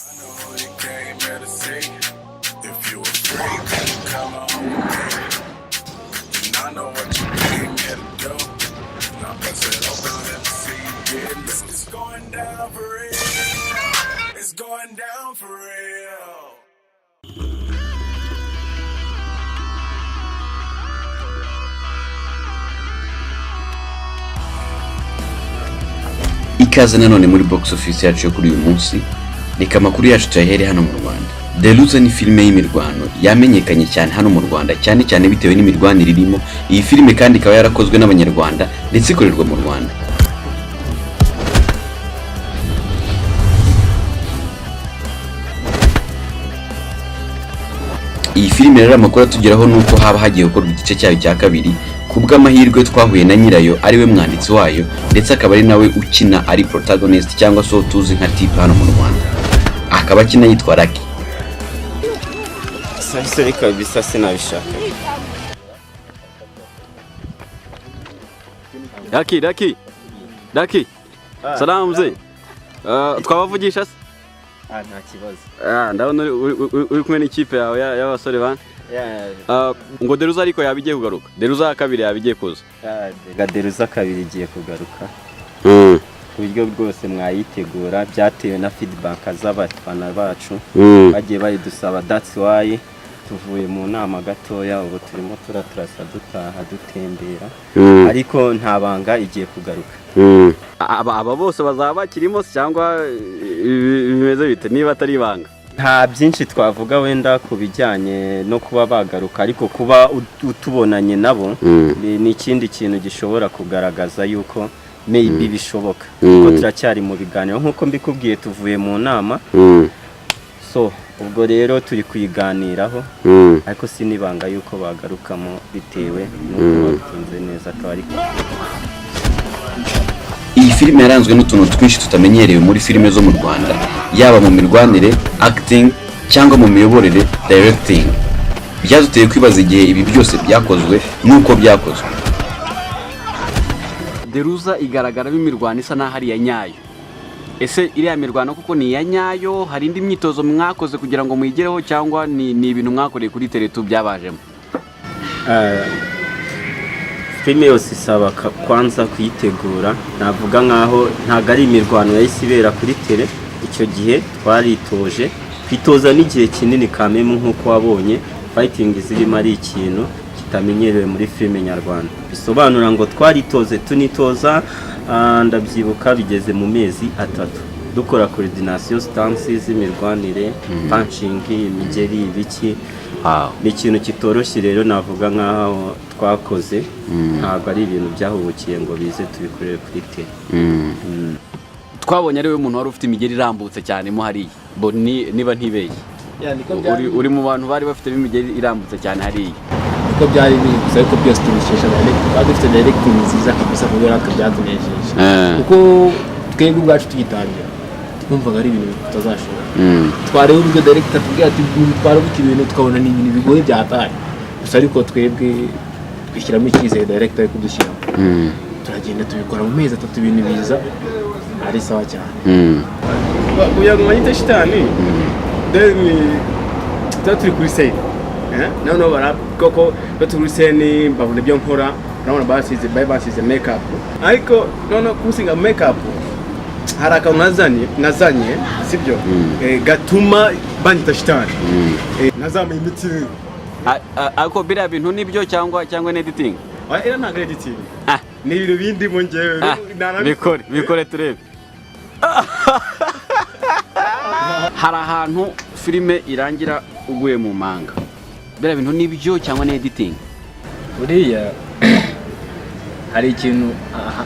I know who you came here to see. If you afraid, then come on with me. And I know what you came here to do. Now bust it open, let me see you get loose. It's going down for real. It's going down for real. Ikaze nanone muri box office yacu yo kuri uyu munsi. Reka amakuru yacu tuyahere hano mu Rwanda. Deruza ni filime y'imirwano yamenyekanye cyane hano mu Rwanda, cyane cyane bitewe n'imirwanire irimo. Iyi filime kandi ikaba yarakozwe n'abanyarwanda ndetse ikorerwa mu Rwanda. Iyi filime rero amakuru atugeraho nuko haba hagiye gukorwa igice cyayo cya kabiri. Kubw'amahirwe twahuye na nyirayo ariwe mwanditsi wayo ndetse akaba ari nawe ukina ari protagonist cyangwa so tuzi nka type hano mu Rwanda. Akaba akina yitwa Lucky. Sasa reka bisa sinabishaka. Lucky. Salamu mzee. Twabavugisha se? Nta kibazo. Ndabona uri kumwe n'ikipe yawe y'abasore bana. Ngo Deruza ariko yabigiye kugaruka. Deruza kabiri yabigiye kuza. Deruza kabiri igiye kugaruka. Uburyo bwose mwayitegura byatewe na feedback z'abafana bacu. Bagiye bayidusaba, that's why tuvuye mu nama gatoya ubu turimo turasa dutaha dutembera. Ariko nta banga igiye kugaruka. Aba bose bazaba bakirimo cyangwa bimeze bite niba atari ibanga? Nta byinshi twavuga wenda kubijyanye no kuba bagaruka, ariko kuba utubonanye nabo ni ikindi kintu gishobora kugaragaza yuko maybe bishoboka. Kuko turacyari mu biganiro nkuko mbikubwiye, tuvuye mu nama. So ubwo rero turi kuyiganiraho, ariko sinibanga yuko bagarukamo bitewe n'uko babitinze neza twari. Iyi filime yaranzwe n'utuntu twinshi tutamenyerewe muri filime zo mu Rwanda, yaba mu mirwanire, acting cyangwa mu miyoborere, directing. Byaduteye kwibaza igihe ibi byose byakozwe nuko byakozwe. Deruza igaragara b'imirwano isa naho ari ya nyayo. Ese iriya mirwano kuko ni ya nyayo, hari indi myitozo mwakoze kugira ngo muyigereho cyangwa ni ibintu mwakoreye kuri teletu byabajemo? Filime yose isaba kwanza kuyitegura. Navuga nkaho ntago ari imirwano yahise ibera kuri tele. Icyo gihe twaritoje, kwitoza n'igihe kinini kameme nk'uko wabonye. Fighting zirimo ari ikintu kitamenyerewe muri filime nyarwanda. Bisobanura ngo twaritoze tunitoza, ndabyibuka bigeze mu mezi 3 dukora coordination stances z'imirwanire, punching, imigeri, ibiki. Ni ikintu kitoroshye rero navuga nkaho twakoze. Ntabwo ari ibintu byahubukiye ngo bize tubikorere kuri tele. Twabonye ari we muntu wari ufite imigeri irambutse cyane mo hariya. Bo niba ntibeye. Uri mu bantu bari bafite imigeri irambutse cyane hariya. Niko byari bigusa ariko byose tubishesha dufite directing nziza kabisa ku byo byatunejeje. Kuko twebwe ubwacu tugitangira twumvaga ari ibintu tutazashobora. Twareba uburyo director tubwira ati twarabuka ibintu tukabona ni ibintu bigoye byatari. Gusa ariko twebwe twishyiramo icyizere director ari kudushyiramo. Turagenda tubikora mu mezi 3 ibintu biza ari sawa cyane. Kuya ngumanyite shitani deni taturi kuri save. None bara koko baturuseni babone byo nkora, nabona basize makeup. Ariko none kusinga makeup haraka nazanye sibyo gatuma banyita shitani. Nazama imiti. Ako bira bintu nibyo cyangwa editing? Era nta editing. Ni ibintu bindi mu ngewe. Bikore turebe. Hari ahantu filime irangira uguye mu manga. Bira bintu nibyo cyangwa ni editing? Buriya hari ikintu,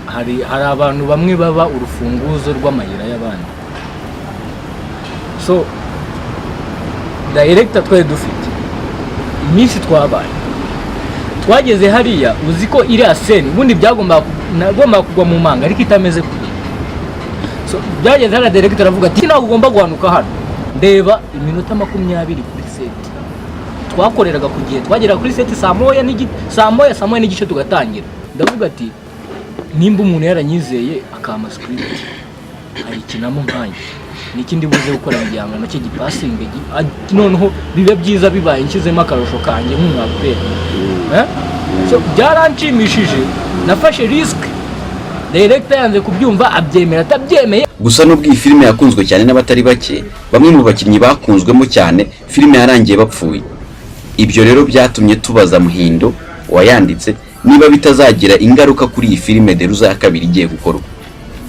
hari abantu bamwe baba urufunguzo rw'amayira y'abandi. So director twari dufite iminsi twabaye twageze hariya, uzi ko iri ascene ubundi byagomba kugwa mu manga ariko itameze kure. So byageze hariya director aravuga ati ntabwo ugomba guhanuka hano, ndeba iminota 20 kuri set. Twakoreraga ku gihe, twagera kuri set saa moya n'igice tugatangira. Ndavuga ati nimba umuntu yaranyizeye akama script ayikinamo nkanye n'ikindi buze gukora igihangano cye gipasinge noneho bibe byiza bibaye nshyizemo akarusho kanjye nk'umwaperi. So byaranshimishije, nafashe risk, director yanze kubyumva abyemera atabyemeye. Gusa nubwo iyi filime yakunzwe cyane n'abatari bake, bamwe mu bakinnyi bakunzwemo cyane filime yarangiye bapfuye. Ibyo rero byatumye tubaza Muhindo wayanditse niba bitazagira ingaruka kuri iyi filime Deruza ya kabiri igiye gukorwa,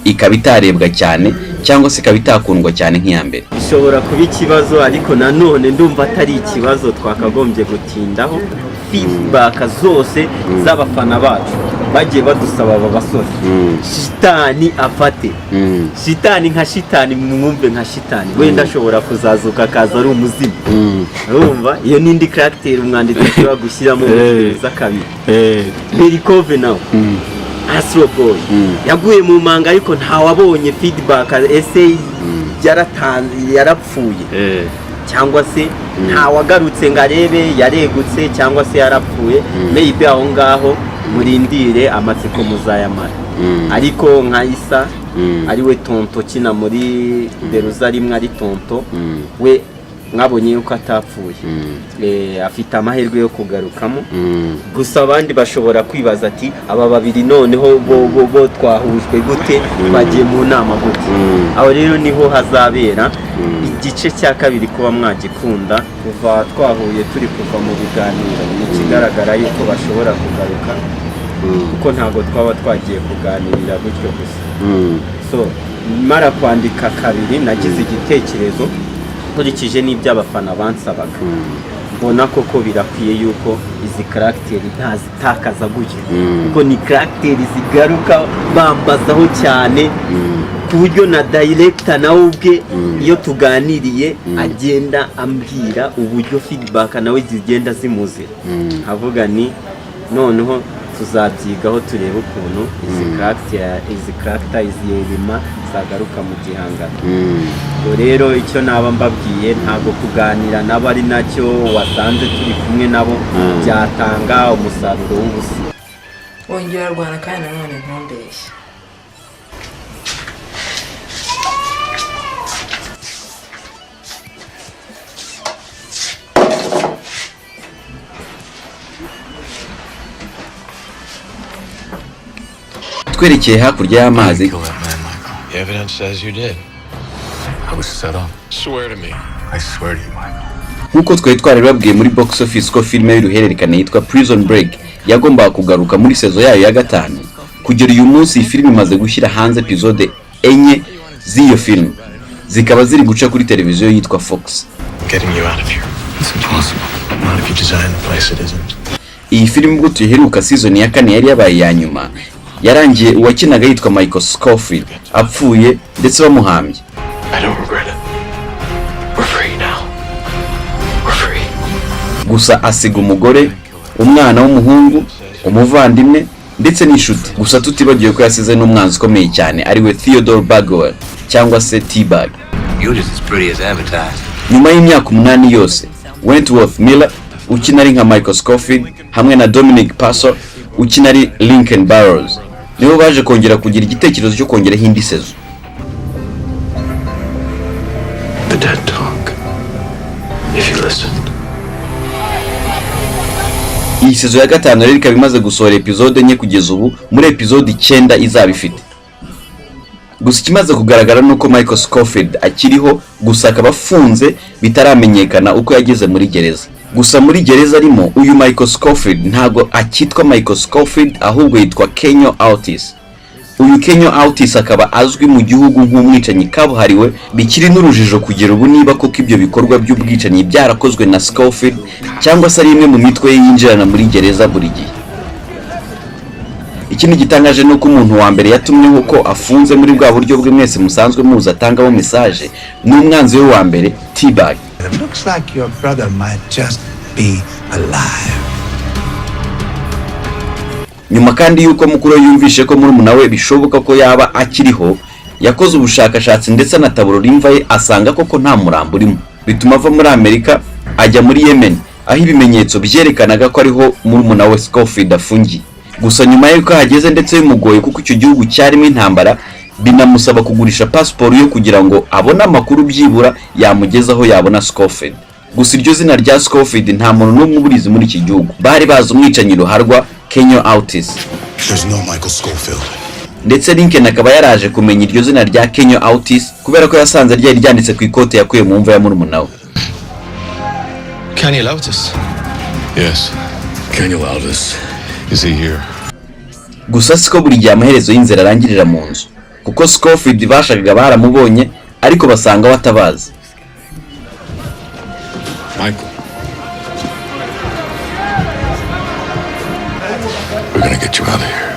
ikaba itarebwa cyane cyangwa se ikaba itakundwa cyane nk'iya mbere. Bishobora kuba ikibazo, ariko nanone ndumva atari ikibazo twakagombye gutindaho. Feedback zose z'abafana bacu bagiye badusaba aba basore, shitani afate, shitani nka shitani, mwumve nka shitani wenda ashobora kuzazuka akaza ari umuzimu. Urumva iyo n'indi character umwanditsi ashobora gushyiramo za kabiri. Berikove nawe Astro Boy yaguye mu manga, ariko ntawabonye feedback essay yarapfuye cyangwa se ntawagarutse ngo arebe yaregutse cyangwa se yarapfuye. Maybe aho ngaho murindire amatsiko muzayamara. Ariko nka Isa ariwe tonto kina muri Deruza rimwe ari tonto, we mwabonye yuko atapfuye, afite amahirwe yo kugarukamo. Gusa abandi bashobora kwibaza ati aba babiri noneho bo twahujwe gute, bagiye mu nama gute? Aho rero niho hazabera igice cya kabiri kuba mwagikunda. Kuva twahuye turi kuva mu biganiro ikigaragara yuko bashobora kugaruka, kuko ntabwo twaba twagiye kuganirira gutyo gusa. So mara kwandika kabiri nagize igitekerezo nkurikije n'ibyo abafana bansabaga, mbona koko birakwiye yuko izi karagiteri ntazitakaza gutyo, kuko ni karagiteri zigaruka bambazaho cyane, ku buryo na director nawe ubwe iyo tuganiriye agenda ambwira uburyo feedback nawe zigenda zimuzira. Avuga ni noneho tuzabyigaho turebe ukuntu izi character iziyerima zagaruka mu gihangano. Rero icyo naba mbabwiye, ntabwo kuganira nabo ari nacyo wasanze turi kumwe nabo byatanga umusaruro w'ubusa. Wongera rwana kandi nanone ntumbeshye. Twerekeye hakurya y'amazi, nk'uko twari twarababwiye muri box office ko filime y'uruhererekane yitwa Prison Break yagombaga kugaruka muri sezo yayo ya 5. Kugera uyu munsi iyi filime imaze gushyira hanze episode 4 z'iyo filime, zikaba ziri guca kuri televiziyo yitwa Fox. Iyi filime ubwo tuyiheruka season ya 4 yari yabaye ya nyuma, yarangiye uwakinaga yitwa Michael Scofield apfuye ndetse bamuhambye. Gusa asiga umugore, umwana w'umuhungu, umuvandimwe ndetse n'inshuti. Gusa tutibagiwe ko yasize n'umwanzi ukomeye cyane ariwe Theodore Bagwell cyangwa se T-Bag. Nyuma y'imyaka 8 yose, Wentworth Miller ukina ari nka Michael Scofield hamwe na Dominic Purcell ukina ari Lincoln Burrows nibo baje kongera kugira igitekerezo cyo kongera hindi sezo. The dead talk. If you listen. Iyi sezo ya 5 rero ikaba imaze gusohora episode 4 kugeza ubu, muri episode 9 izaba ifite. Gusa ikimaze kugaragara nuko Michael Scofield akiriho, gusa akaba afunze bitaramenyekana uko yageze muri gereza. Gusa muri gereza arimo uyu Michael Scofield ntago akitwa Michael Scofield, ahubwo yitwa Kenyo Autis. Uyu Kenyo Autis akaba azwi mu gihugu nk'umwicanyi kabuhariwe, bikiri n'urujijo kugera ubu niba koko ibyo bikorwa by'ubwicanyi byarakozwe na Scofield cyangwa se ari imwe mu mitwe yinjirana muri gereza buri gihe. Ikindi gitangaje nuko umuntu wa mbere yatumyeho ko afunze muri bwa buryo bwe mwese musanzwe muza atangamo message n'umwanzi we wa mbere T-Bag. It looks like your brother might just be alive. Nyuma kandi yuko mukuru yumvishe ko murumuna we bishoboka ko yaba akiriho, yakoze ubushakashatsi ndetse anatabura imva ye asanga koko nta murambo urimo, bituma ava muri Amerika ajya muri Yemen, aho ibimenyetso byerekanaga ko ariho murumuna we Scofield afungiye. Gusa nyuma yuko hageze ndetse bimugoye kuko icyo gihugu cyarimo intambara, binamusaba kugurisha pasiporo yo kugira ngo abone amakuru byibura yamugezaho yabona Scofield. Gusa iryo zina rya Scofield nta muntu n'umwe uburizi muri iki gihugu. Bari bazi umwicanyi ruharwa Kenyo Otis. Ndetse Lincoln akaba yaraje kumenya iryo zina rya Kenyo Otis kubera ko yasanze ryari ryanditse ku ikote yakuye mu mva ya murumuna we. Kenyo Otis? Yes. Kenyo Otis. Is he here? Gusa siko buri gihe amaherezo y'inzira arangirira mu nzu, kuko Scofield bashakaga baramubonye ariko basanga batabazi. Michael. We're gonna get you out of here.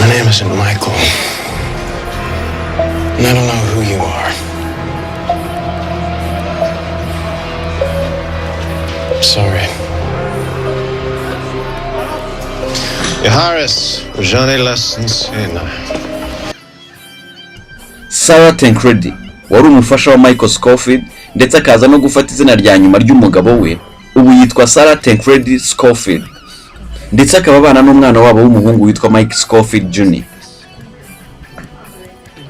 My name isn't Michael. And I don't know who you are. Sorry. Harris, j'en ai lessons in. Sarah Tancredi wari umufasha wa Michael Scofield ndetse akaza no gufata izina rya nyuma ry'umugabo we, ubu yitwa Sarah Tancredi Scofield, ndetse akaba abana n'umwana wabo w'umuhungu witwa Mike Scofield Jr.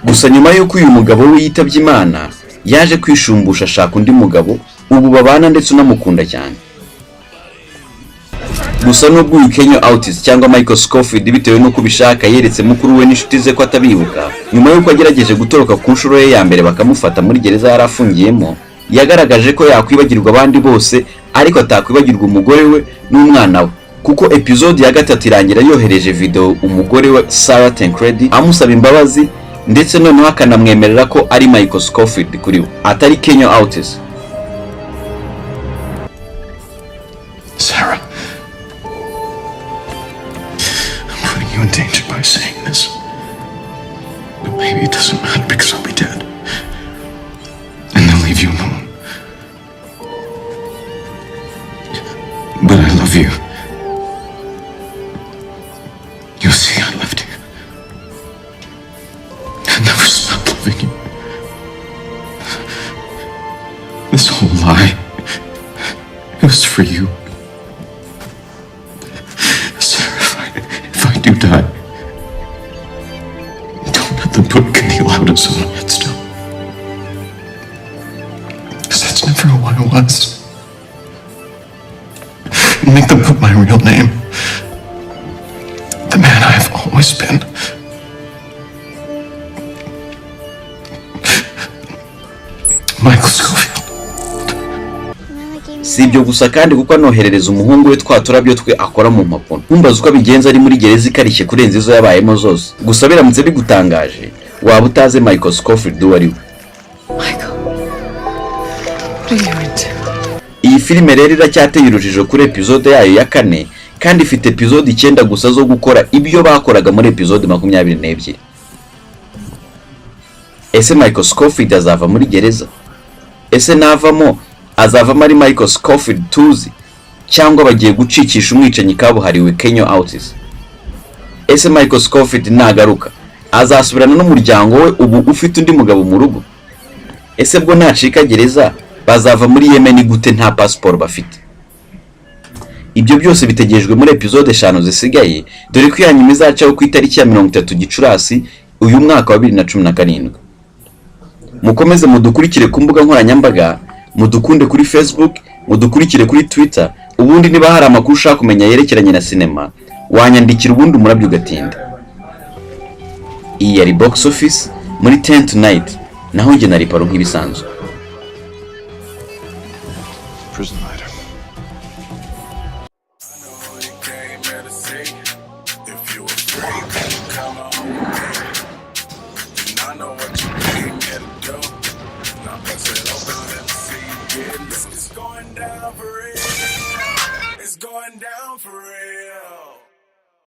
Gusa nyuma y'uko uyu mugabo we yitabye Imana yaje kwishumbusha ashaka undi mugabo, ubu babana ndetse unamukunda cyane. Gusa nubwo uyu Kenyo Otis cyangwa Michael Scofield bitewe n'uko bishaka yeretse mukuru we n'inshuti ze ko atabibuka, nyuma y'uko agerageje gutoroka ku nshuro ye ya mbere bakamufata muri gereza yari afungiyemo, yagaragaje ko yakwibagirwa abandi bose ariko atakwibagirwa umugore we n'umwana we, kuko episode ya 3 irangira yohereje video umugore we Sarah Tancredi amusaba imbabazi ndetse noneho akanamwemerera ko ari Michael Scofield kuri we atari Kenyo Otis. Sarah, I'm putting you in danger by saying this. But maybe it doesn't matter because I'll be dead. And they'll leave you alone. But I love you. You'll see I loved you. I never stopped loving you. This whole lie, it was for you. Sarah, if I do die, don't let them put Kenyo Otis on my headstone. Because that's never who I was. Make them put my real name. The man I've always been. Michael Scofield. Si ibyo gusa kandi kuko anoherereza umuhungu we twaturabyo twe akora mu mpapuro. Ntumbaze uko abigenza ari muri gereza ikarishye kurenza izo yabayemo zose. Gusa biramutse bigutangaje waba utaze Michael Scofield uwo ari we. Iyi filime rero iracyateye urujijo kuri episode yayo ya 4 kandi ifite episode 9 gusa zo gukora ibyo bakoraga muri episode 22. Ese Michael Scofield azava muri gereza? Ese navamo azavamo ari Michael Scofield tuzi cyangwa bagiye gucikisha umwicanyi kabuhariwe Kenyo Otis? Ese Michael Scofield nagaruka azasubirana n'umuryango we ubu ufite undi mugabo mu rugo? Ese bwo nacika gereza bazava muri Yemen gute nta passport bafite? Ibyo byose bitegejwe muri episode 5 zisigaye, dore ko yanyuma izacaho ku itariki ya 30 Gicurasi uyu mwaka wa 2017. Mukomeze mudukurikire ku mbuga nkoranyambaga, mudukunde kuri Facebook, mudukurikire kuri Twitter. Ubundi niba hari amakuru ushaka kumenya yerekeranye na sinema wanyandikira ubundi umurabyo ugatinda. Iyi yari Box Office muri 10 Tonight, naho nge nari paro nk'ibisanzwe. Prison writer. If you afraid, then come on with me. And I know what you came here to do. Now bust it open, let me see you get loose. It's going down for real. It's going down for real.